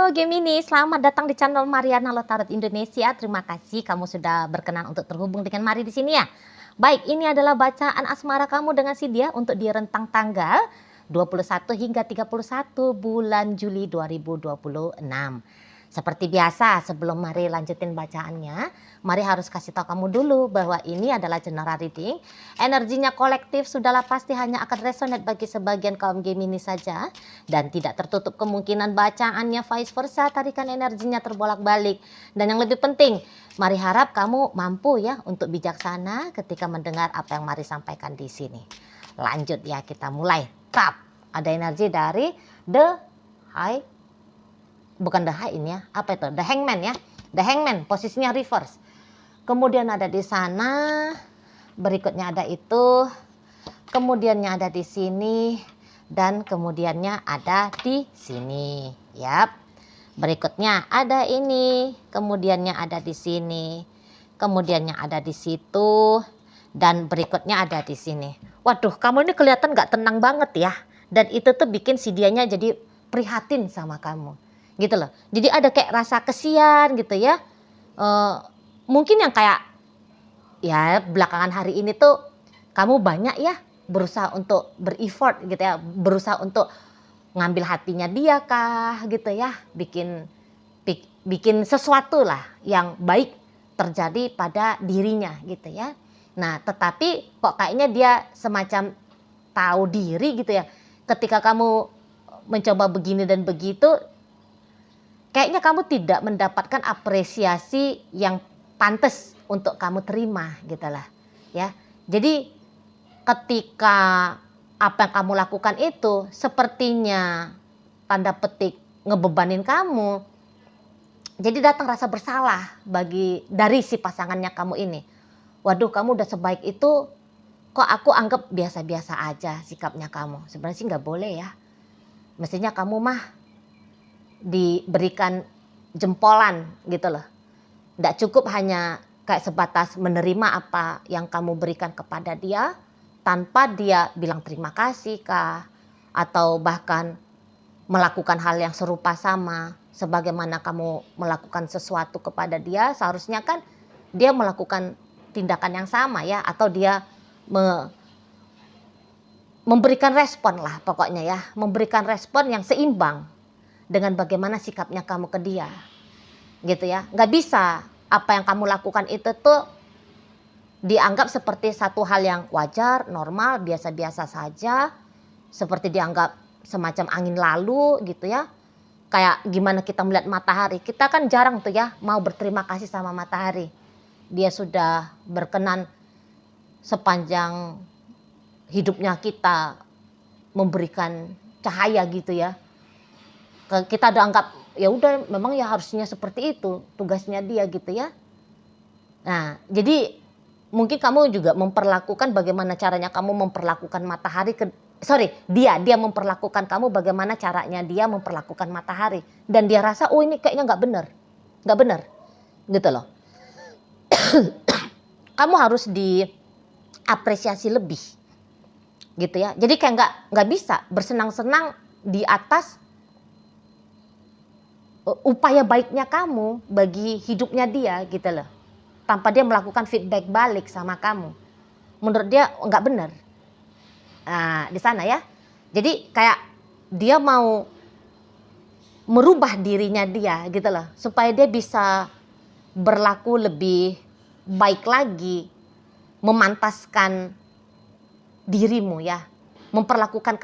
Halo Gemini, selamat datang di channel Mariana Lotarot Indonesia. Terima kasih kamu sudah berkenan untuk terhubung dengan Mari di sini ya. Baik, ini adalah bacaan asmara kamu dengan si dia untuk di rentang tanggal 21 hingga 31 bulan Juli 2026. Seperti biasa, sebelum Mari lanjutin bacaannya, Mari harus kasih tahu kamu dulu bahwa ini adalah general reading. Energinya kolektif sudahlah pasti hanya akan resonate bagi sebagian kaum Gemini saja. Dan tidak tertutup kemungkinan bacaannya vice versa, tarikan energinya terbolak-balik. Dan yang lebih penting, Mari harap kamu mampu ya untuk bijaksana ketika mendengar apa yang Mari sampaikan di sini. Lanjut ya, kita mulai. Tap, ada energi dari The High. Bukan The High ini ya, apa itu? The Hangman ya. The Hangman, posisinya reverse. Kemudian ada di sana, berikutnya ada itu, kemudiannya ada di sini, dan kemudiannya ada di sini. Yap. Berikutnya ada ini, kemudiannya ada di sini, kemudiannya ada di situ, dan berikutnya ada di sini. Waduh, kamu ini kelihatan gak tenang banget ya. Dan itu tuh bikin si dianya jadi prihatin sama kamu. Gitu loh. Jadi ada kayak rasa kesian gitu ya. Mungkin yang kayak ya belakangan hari ini tuh kamu banyak ya berusaha untuk ber-effort gitu ya. Berusaha untuk ngambil hatinya dia kah gitu ya. Bikin sesuatu lah yang baik terjadi pada dirinya gitu ya. Nah tetapi kok kayaknya dia semacam tahu diri gitu ya. Ketika kamu mencoba begini dan begitu, kayaknya kamu tidak mendapatkan apresiasi yang pantas untuk kamu terima gitu lah ya. Jadi ketika apa yang kamu lakukan itu sepertinya tanda petik ngebebanin kamu, jadi datang rasa bersalah dari si pasangannya kamu ini. Waduh, kamu udah sebaik itu, kok aku anggap biasa-biasa aja sikapnya kamu. Sebenarnya sih nggak boleh ya. Mestinya kamu mah diberikan jempolan gitu loh. Nggak cukup hanya kayak sebatas menerima apa yang kamu berikan kepada dia tanpa dia bilang terima kasih kah, atau bahkan melakukan hal yang serupa sama sebagaimana kamu melakukan sesuatu kepada dia. Seharusnya kan dia melakukan tindakan yang sama ya, atau dia memberikan respon lah pokoknya ya, memberikan respon yang seimbang dengan bagaimana sikapnya kamu ke dia gitu ya. Nggak bisa apa yang kamu lakukan itu tuh dianggap seperti satu hal yang wajar, normal, biasa-biasa saja, seperti dianggap semacam angin lalu gitu ya. Kayak gimana kita melihat matahari, kita kan jarang tuh ya mau berterima kasih sama matahari. Dia sudah berkenan sepanjang hidupnya kita memberikan cahaya gitu ya. Kita udah anggap ya udah memang ya harusnya seperti itu tugasnya dia gitu ya. Nah jadi mungkin kamu juga memperlakukan bagaimana caranya kamu memperlakukan matahari dia memperlakukan kamu bagaimana caranya dia memperlakukan matahari, dan dia rasa oh ini kayaknya nggak benar gitu loh. Kamu harus diapresiasi lebih gitu ya. Jadi kayak nggak bisa bersenang-senang di atas upaya baiknya kamu bagi hidupnya dia gitu loh, tanpa dia melakukan feedback balik sama kamu. Menurut dia nggak benar. Nah di sana ya, jadi kayak dia mau merubah dirinya dia gitu loh, supaya dia bisa berlaku lebih baik lagi, memantaskan dirimu ya, memperlakukan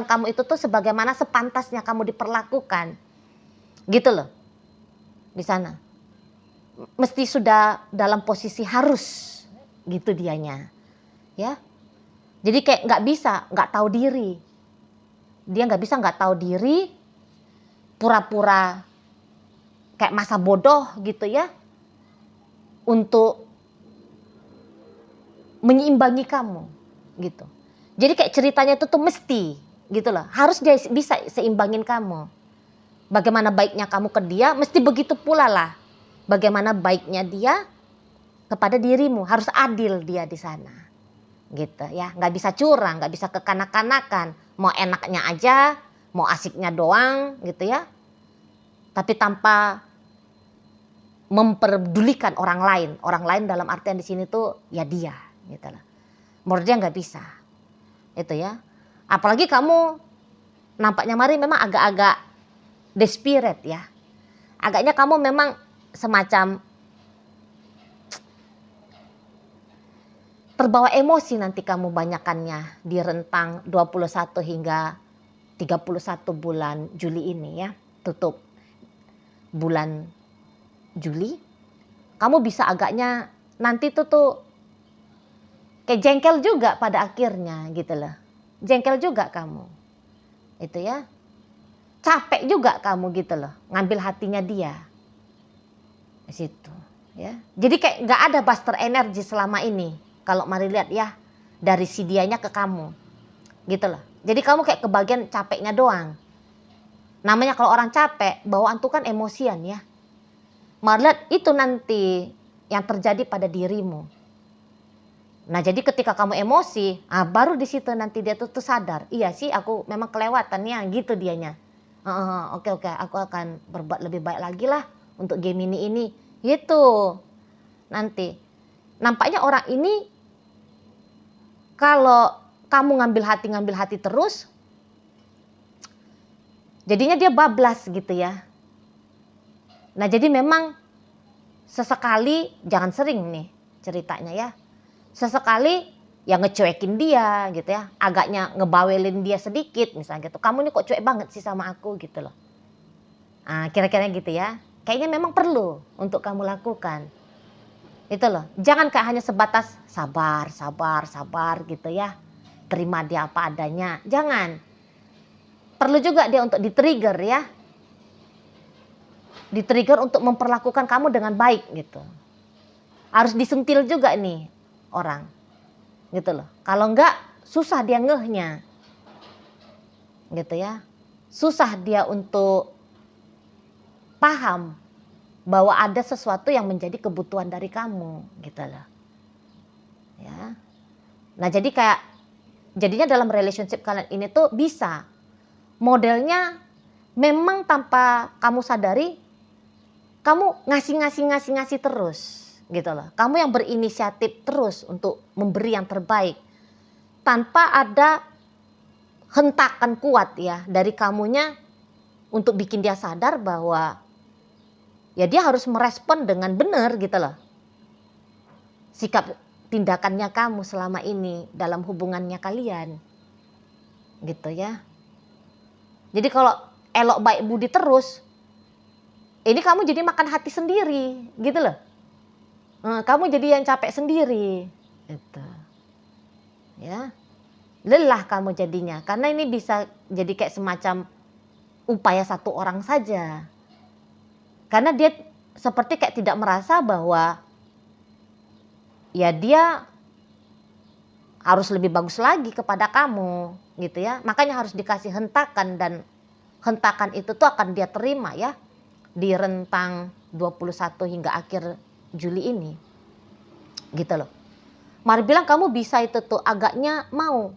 kamu itu tuh sebagaimana sepantasnya kamu diperlakukan. Gitu loh. Di sana. Mesti sudah dalam posisi harus gitu dianya. Ya. Jadi kayak nggak bisa nggak tahu diri. Dia nggak bisa nggak tahu diri, pura-pura kayak masa bodoh gitu ya, untuk menyeimbangi kamu gitu. Jadi kayak ceritanya itu tuh mesti gitu loh. Harus dia bisa seimbangin kamu. Bagaimana baiknya kamu ke dia, mesti begitu pula lah bagaimana baiknya dia kepada dirimu. Harus adil dia di sana gitu ya. Nggak bisa curang, nggak bisa kekanak-kanakan. Mau enaknya aja, mau asiknya doang gitu ya. tapi tanpa memperdulikan orang lain. Orang lain dalam artian di sini tuh ya dia, gitu lah. Menurut dia nggak bisa, itu ya. Apalagi kamu nampaknya Mari memang agak-agak desperate ya. Agaknya kamu memang semacam terbawa emosi nanti kamu banyakannya di rentang 21 hingga 31 bulan Juli ini ya. Tutup bulan Juli. Kamu bisa agaknya nanti tuh kayak jengkel juga pada akhirnya gitu loh. Jengkel juga kamu. Itu ya. Capek juga kamu gitu loh, ngambil hatinya dia. Di situ, ya. Jadi kayak nggak ada buster energi selama ini. Kalau Mari lihat ya, dari si dianya ke kamu, gitu loh. Jadi kamu kayak kebagian capeknya doang. Namanya kalau orang capek, bawaan tuh kan emosian ya. Mari lihat itu nanti yang terjadi pada dirimu. Nah jadi ketika kamu emosi, baru di situ nanti dia tuh sadar. Iya sih aku memang kelewatan ya, gitu dianya. Oke, aku akan berbuat lebih baik lagi lah untuk game ini. Gitu. Nanti. Nampaknya orang ini kalau kamu ngambil hati terus, jadinya dia bablas gitu ya. Nah jadi memang sesekali, jangan sering nih ceritanya ya. Sesekali ya ngecuekin dia gitu ya, agaknya ngebawelin dia sedikit misalnya gitu. Kamu nih kok cuek banget sih sama aku gitu loh. Kira-kira gitu ya. Kayaknya memang perlu untuk kamu lakukan. Itu loh. Jangan kayak hanya sebatas sabar gitu ya. Terima dia apa adanya. Jangan. Perlu juga dia untuk di-trigger ya. Di-trigger untuk memperlakukan kamu dengan baik gitu. Harus disentil juga nih orang. Gitu loh. Kalau enggak susah dia ngehnya. Gitu ya. Susah dia untuk paham bahwa ada sesuatu yang menjadi kebutuhan dari kamu, gitu loh. Ya. Nah, jadi kayak jadinya dalam relationship kalian ini tuh bisa modelnya memang tanpa kamu sadari kamu ngasih terus, gitu loh. Kamu yang berinisiatif terus untuk memberi yang terbaik tanpa ada hentakan kuat ya dari kamunya untuk bikin dia sadar bahwa ya dia harus merespon dengan benar gitu loh. Sikap tindakannya kamu selama ini dalam hubungannya kalian. Gitu ya. Jadi kalau elok baik budi terus, ini kamu jadi makan hati sendiri gitu loh. Kamu jadi yang capek sendiri. Gitu. Ya. Lelah kamu jadinya. Karena ini bisa jadi kayak semacam upaya satu orang saja. Karena dia seperti kayak tidak merasa bahwa ya dia harus lebih bagus lagi kepada kamu gitu ya. Makanya harus dikasih hentakan dan hentakan itu tuh akan dia terima ya di rentang 21 hingga akhir Juli ini. Gitu loh. Mari bilang kamu bisa itu tuh agaknya mau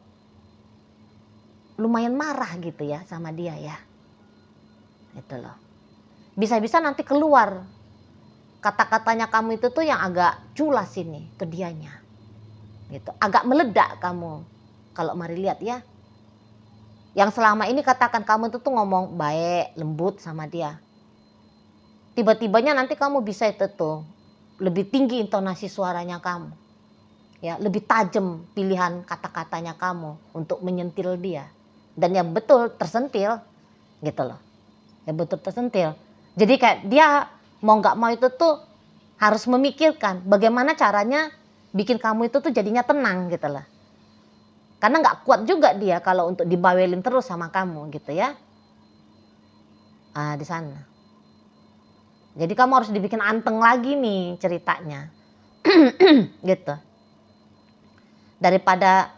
lumayan marah gitu ya sama dia ya. Itu loh. Bisa-bisa nanti keluar kata-katanya kamu itu tuh yang agak culas ini ke dianya. Gitu. Agak meledak kamu. Kalau Mari lihat ya. Yang selama ini katakan kamu itu tuh ngomong baik, lembut sama dia. Tiba-tibanya nanti kamu bisa itu tuh lebih tinggi intonasi suaranya kamu. Ya, lebih tajam pilihan kata-katanya kamu untuk menyentil dia. Dan ya betul tersentil gitu loh. Ya betul tersentil. Jadi kayak dia mau nggak mau itu tuh harus memikirkan bagaimana caranya bikin kamu itu tuh jadinya tenang gitu loh. Karena nggak kuat juga dia kalau untuk dibawelin terus sama kamu gitu ya. Di sana. Jadi kamu harus dibikin anteng lagi nih ceritanya. Gitu. Daripada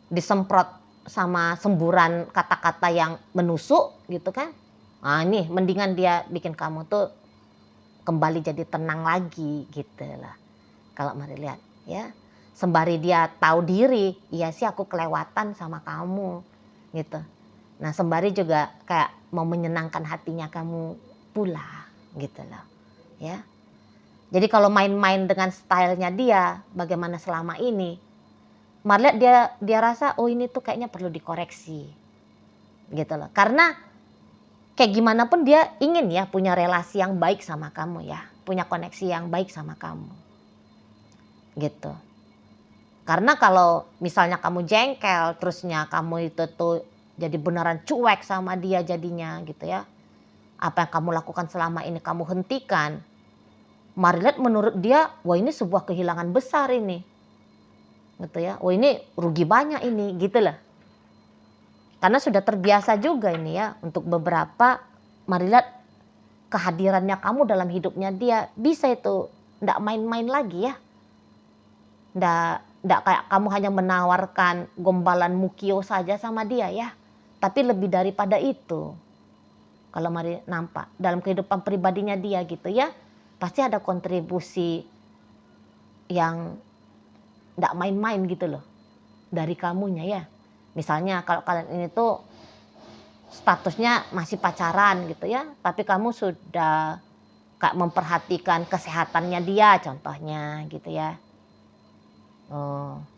disemprot sama semburan kata-kata yang menusuk gitu kan. Ini mendingan dia bikin kamu tuh kembali jadi tenang lagi gitu lah. Kalau Mari lihat ya. Sembari dia tahu diri, iya sih aku kelewatan sama kamu gitu. Nah sembari juga kayak mau menyenangkan hatinya kamu pula gitu loh ya. Jadi kalau main-main dengan stylenya dia bagaimana selama ini, Mari lihat dia rasa oh ini tuh kayaknya perlu dikoreksi gitu loh. Karena kayak gimana pun dia ingin ya punya relasi yang baik sama kamu ya, punya koneksi yang baik sama kamu gitu. Karena kalau misalnya kamu jengkel terusnya kamu itu tuh jadi beneran cuek sama dia jadinya gitu ya. Apa yang kamu lakukan selama ini kamu hentikan. Mari lihat menurut dia, wah ini sebuah kehilangan besar ini. Gitu ya. Wah ini rugi banyak ini gitu lah. Karena sudah terbiasa juga ini ya untuk beberapa, mari lihat kehadirannya kamu dalam hidupnya dia bisa itu enggak main-main lagi ya. Enggak kayak kamu hanya menawarkan gombalan mukio saja sama dia ya. Tapi lebih daripada itu. Kalau mari nampak dalam kehidupan pribadinya dia gitu ya. Pasti ada kontribusi yang enggak main-main gitu loh. Dari kamunya ya. Misalnya kalau kalian ini tuh statusnya masih pacaran gitu ya. Tapi kamu sudah kayak memperhatikan kesehatannya dia contohnya gitu ya.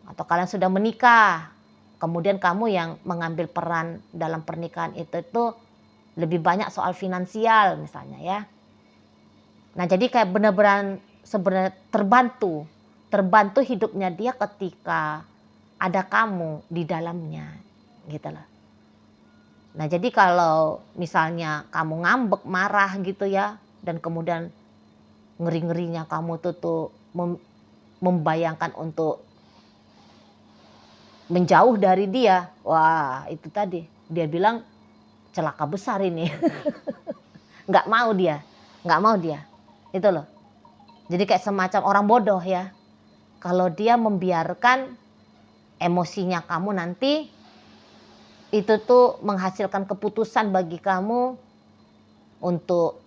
Atau kalian sudah menikah, kemudian kamu yang mengambil peran dalam pernikahan itu lebih banyak soal finansial misalnya ya. Nah jadi kayak benar-benar sebenarnya terbantu hidupnya dia ketika ada kamu di dalamnya gitu loh. Nah jadi kalau misalnya kamu ngambek marah gitu ya dan kemudian ngeri-ngerinya kamu tuh membayangkan untuk menjauh dari dia, wah itu tadi dia bilang celaka besar ini. nggak mau dia itu loh. Jadi kayak semacam orang bodoh ya kalau dia membiarkan emosinya kamu nanti itu tuh menghasilkan keputusan bagi kamu untuk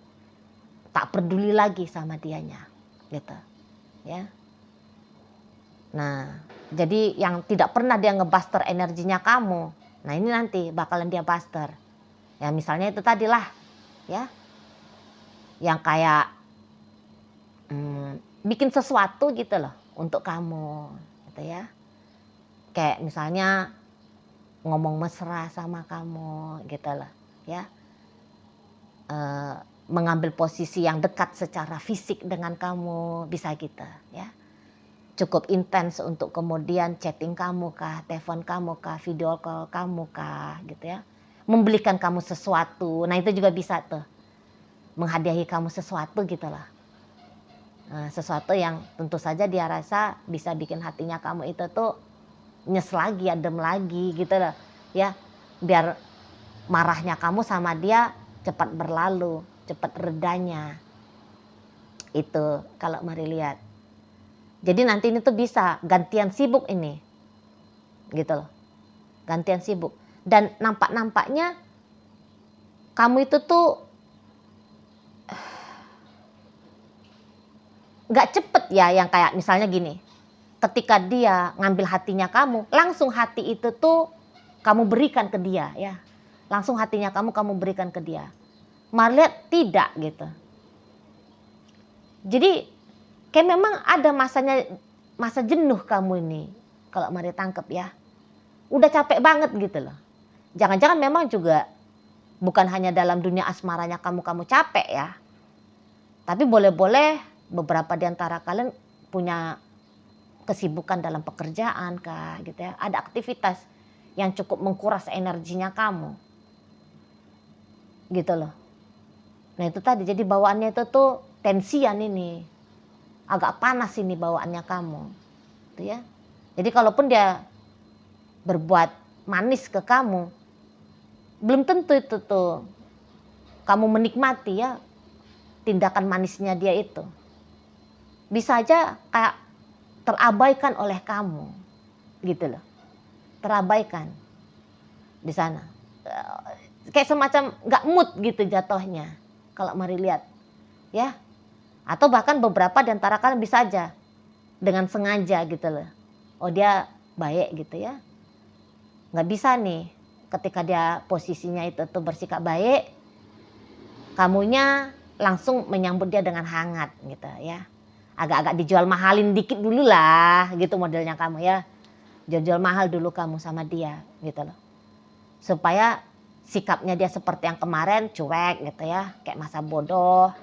tak peduli lagi sama dianya gitu ya. Nah jadi yang tidak pernah dia ngebuster energinya kamu, nah ini nanti bakalan dia buster ya. Misalnya itu tadilah ya yang kayak bikin sesuatu gitu loh untuk kamu gitu ya. Kayak misalnya ngomong mesra sama kamu gitu loh ya. Mengambil posisi yang dekat secara fisik dengan kamu bisa gitu ya. Cukup intens untuk kemudian chatting kamu kah, telepon kamu kah, video call kamu kah gitu ya. Membelikan kamu sesuatu, nah itu juga bisa tuh. Menghadiahi kamu sesuatu gitu lah. Sesuatu yang tentu saja dia rasa bisa bikin hatinya kamu itu tuh nyes lagi, adem lagi gitu loh ya. Biar marahnya kamu sama dia cepat berlalu, cepat redanya. Itu kalau mari lihat. Jadi nanti ini tuh bisa gantian sibuk ini. Gitu loh. Gantian sibuk. Dan nampaknya kamu itu tuh gak cepet ya yang kayak misalnya gini. Ketika dia ngambil hatinya kamu, langsung hati itu tuh kamu berikan ke dia ya. Langsung hatinya kamu berikan ke dia. Mari lihat tidak gitu. Jadi kayak memang ada masa jenuh kamu ini. Kalau mari tangkep ya. Udah capek banget gitu loh. Jangan-jangan memang juga bukan hanya dalam dunia asmaranya kamu capek ya. Tapi boleh-boleh beberapa di antara kalian punya kesibukan dalam pekerjaan kah gitu ya. Ada aktivitas yang cukup mengkuras energinya kamu. Gitu loh. Nah itu tadi jadi bawaannya itu tuh tensian ini. Agak panas ini bawaannya kamu. Gitu ya. Jadi kalaupun dia berbuat manis ke kamu, belum tentu itu tuh kamu menikmati ya tindakan manisnya dia itu. Bisa aja kayak terabaikan oleh kamu. Gitu loh. Terabaikan di sana. Kayak semacam gak mood gitu jatuhnya. Kalau mari lihat. Ya. Atau bahkan beberapa di antara kalian bisa aja dengan sengaja gitu loh. Oh dia baik gitu ya. Gak bisa nih ketika dia posisinya itu tuh bersikap baik, kamunya langsung menyambut dia dengan hangat gitu ya. Agak-agak dijual mahalin dikit dulu lah gitu modelnya kamu ya. Jual mahal dulu kamu sama dia gitu loh. Supaya sikapnya dia seperti yang kemarin cuek gitu ya. Kayak masa bodoh,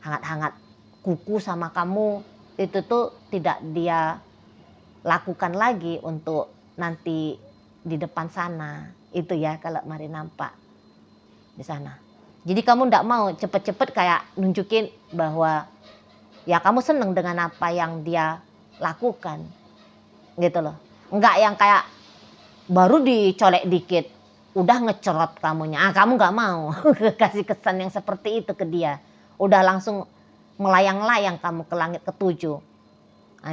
hangat-hangat kuku sama kamu. Itu tuh tidak dia lakukan lagi untuk nanti di depan sana. Itu ya kalau Mari nampak di sana. Jadi kamu ndak mau cepet-cepet kayak nunjukin bahwa ya kamu seneng dengan apa yang dia lakukan gitu loh. Enggak yang kayak baru dicolek dikit udah ngecerot kamunya. Kamu nggak mau kasih kesan yang seperti itu ke dia. Udah langsung melayang-layang kamu ke langit ketujuh.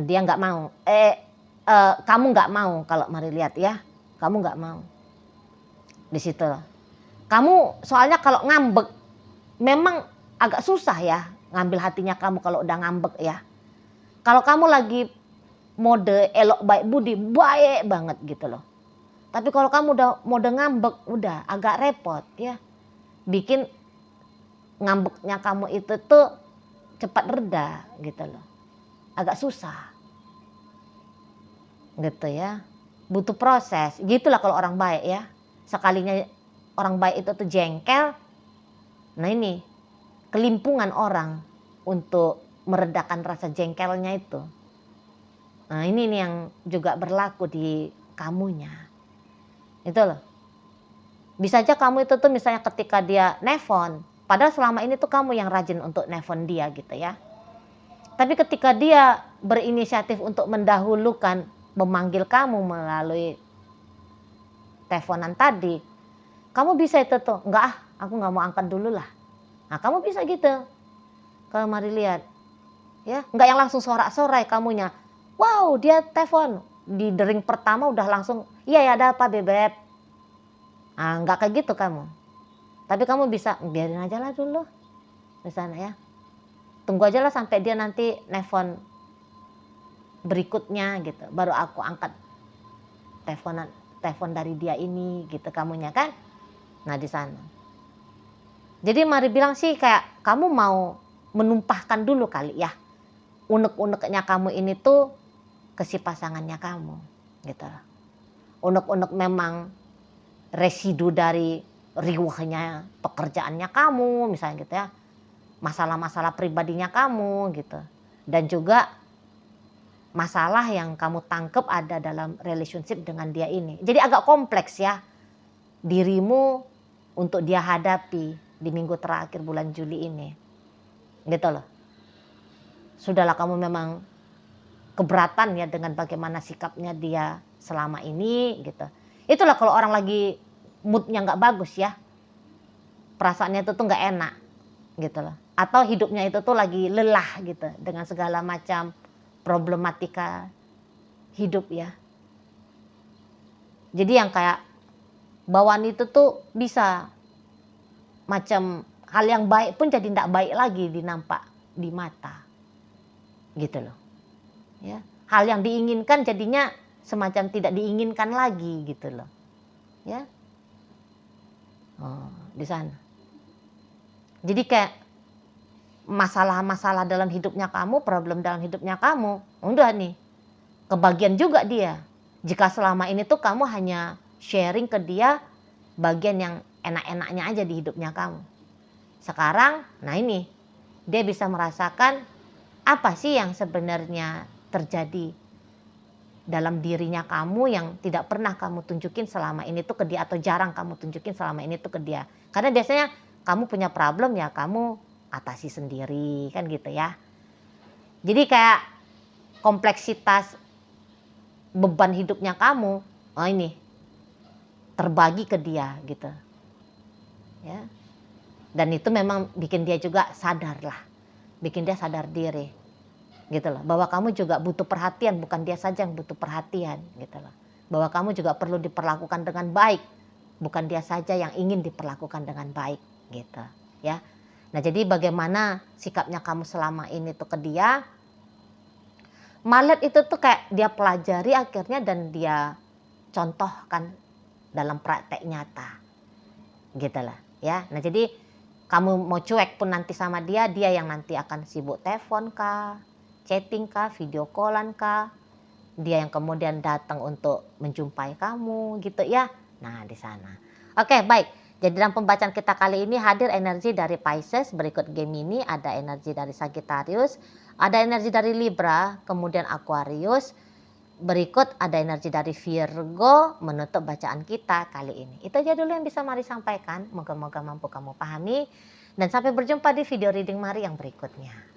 Dia nggak mau. Kamu nggak mau kalau Mari lihat ya. Kamu nggak mau. Di situ. Kamu soalnya kalau ngambek memang agak susah ya ngambil hatinya kamu kalau udah ngambek ya. Kalau kamu lagi mode elok baik budi, baik banget gitu loh. Tapi kalau kamu udah mode ngambek, udah agak repot ya. Bikin ngambeknya kamu itu tuh cepat reda gitu loh. Agak susah. Gitu ya. Butuh proses. Gitulah kalau orang baik ya. Sekalinya orang baik itu tuh jengkel. Nah ini kelimpungan orang untuk meredakan rasa jengkelnya itu. Nah ini nih yang juga berlaku di kamunya. Itu loh. Bisa aja kamu itu tuh misalnya ketika dia nelfon. Padahal selama ini tuh kamu yang rajin untuk nelfon dia gitu ya. Tapi ketika dia berinisiatif untuk mendahulukan memanggil kamu melalui teleponan tadi. Kamu bisa itu tuh. Enggak aku gak mau angkat dulu lah. Nah kamu bisa gitu. Kalau Mari lihat. Ya, enggak yang langsung sorak-sorai kamunya. Wow, dia telepon. Di dering pertama udah langsung, iya ya ada apa bebek. Enggak kayak gitu kamu. Tapi kamu bisa, biarin aja lah dulu. Di sana ya. Tunggu aja lah sampai dia nanti nelfon berikutnya gitu. Baru aku angkat telepon dari dia ini gitu kamunya kan. Nah di sana. Jadi Mari bilang sih kayak kamu mau menumpahkan dulu kali ya. Unek-uneknya kamu ini tuh ke si pasangannya kamu gitu. Unek-unek memang residu dari riuhnya pekerjaannya kamu misalnya gitu ya. Masalah-masalah pribadinya kamu gitu. Dan juga masalah yang kamu tangkep ada dalam relationship dengan dia ini. Jadi agak kompleks ya dirimu untuk dia hadapi di minggu terakhir bulan Juli ini. Gitu loh. Sudahlah kamu memang keberatan ya dengan bagaimana sikapnya dia selama ini gitu. Itulah kalau orang lagi moodnya nggak bagus ya. Perasaannya itu tuh nggak enak gitu loh. Atau hidupnya itu tuh lagi lelah gitu dengan segala macam problematika hidup ya. Jadi yang kayak bawaan itu tuh bisa macam hal yang baik pun jadi tidak baik lagi dinampak di mata. Gitu loh. Ya, hal yang diinginkan jadinya semacam tidak diinginkan lagi gitu loh. Ya. Di sana. Jadi kayak masalah-masalah dalam hidupnya kamu, problem dalam hidupnya kamu, udah nih, kebagian juga dia. Jika selama ini tuh kamu hanya sharing ke dia bagian yang enak-enaknya aja di hidupnya kamu. Sekarang, nah ini, dia bisa merasakan apa sih yang sebenarnya terjadi dalam dirinya kamu yang tidak pernah kamu tunjukin selama ini tuh ke dia atau jarang kamu tunjukin selama ini tuh ke dia. Karena biasanya kamu punya problem ya kamu atasi sendiri kan gitu ya. Jadi kayak kompleksitas beban hidupnya kamu, ini terbagi ke dia gitu. Ya. Dan itu memang bikin dia juga sadar lah. Bikin dia sadar diri. Gitu loh. Bahwa kamu juga butuh perhatian, bukan dia saja yang butuh perhatian gitu loh. Bahwa kamu juga perlu diperlakukan dengan baik, bukan dia saja yang ingin diperlakukan dengan baik gitu, ya. Nah, jadi bagaimana sikapnya kamu selama ini tuh ke dia? Malet itu tuh kayak dia pelajari akhirnya dan dia contohkan dalam praktek nyata. Gitu lah, ya. Nah, jadi kamu mau cuek pun nanti sama dia, dia yang nanti akan sibuk telepon kah, chatting kah, video callan kah, dia yang kemudian datang untuk menjumpai kamu gitu ya. Nah, di sana. Oke, baik. Jadi dalam pembacaan kita kali ini hadir energi dari Pisces, berikut Gemini, ada energi dari Sagittarius, ada energi dari Libra, kemudian Aquarius, berikut ada energi dari Virgo menutup bacaan kita kali ini. Itu aja dulu yang bisa Mari sampaikan. Moga-moga mampu kamu pahami. Dan sampai berjumpa di video reading Mari yang berikutnya.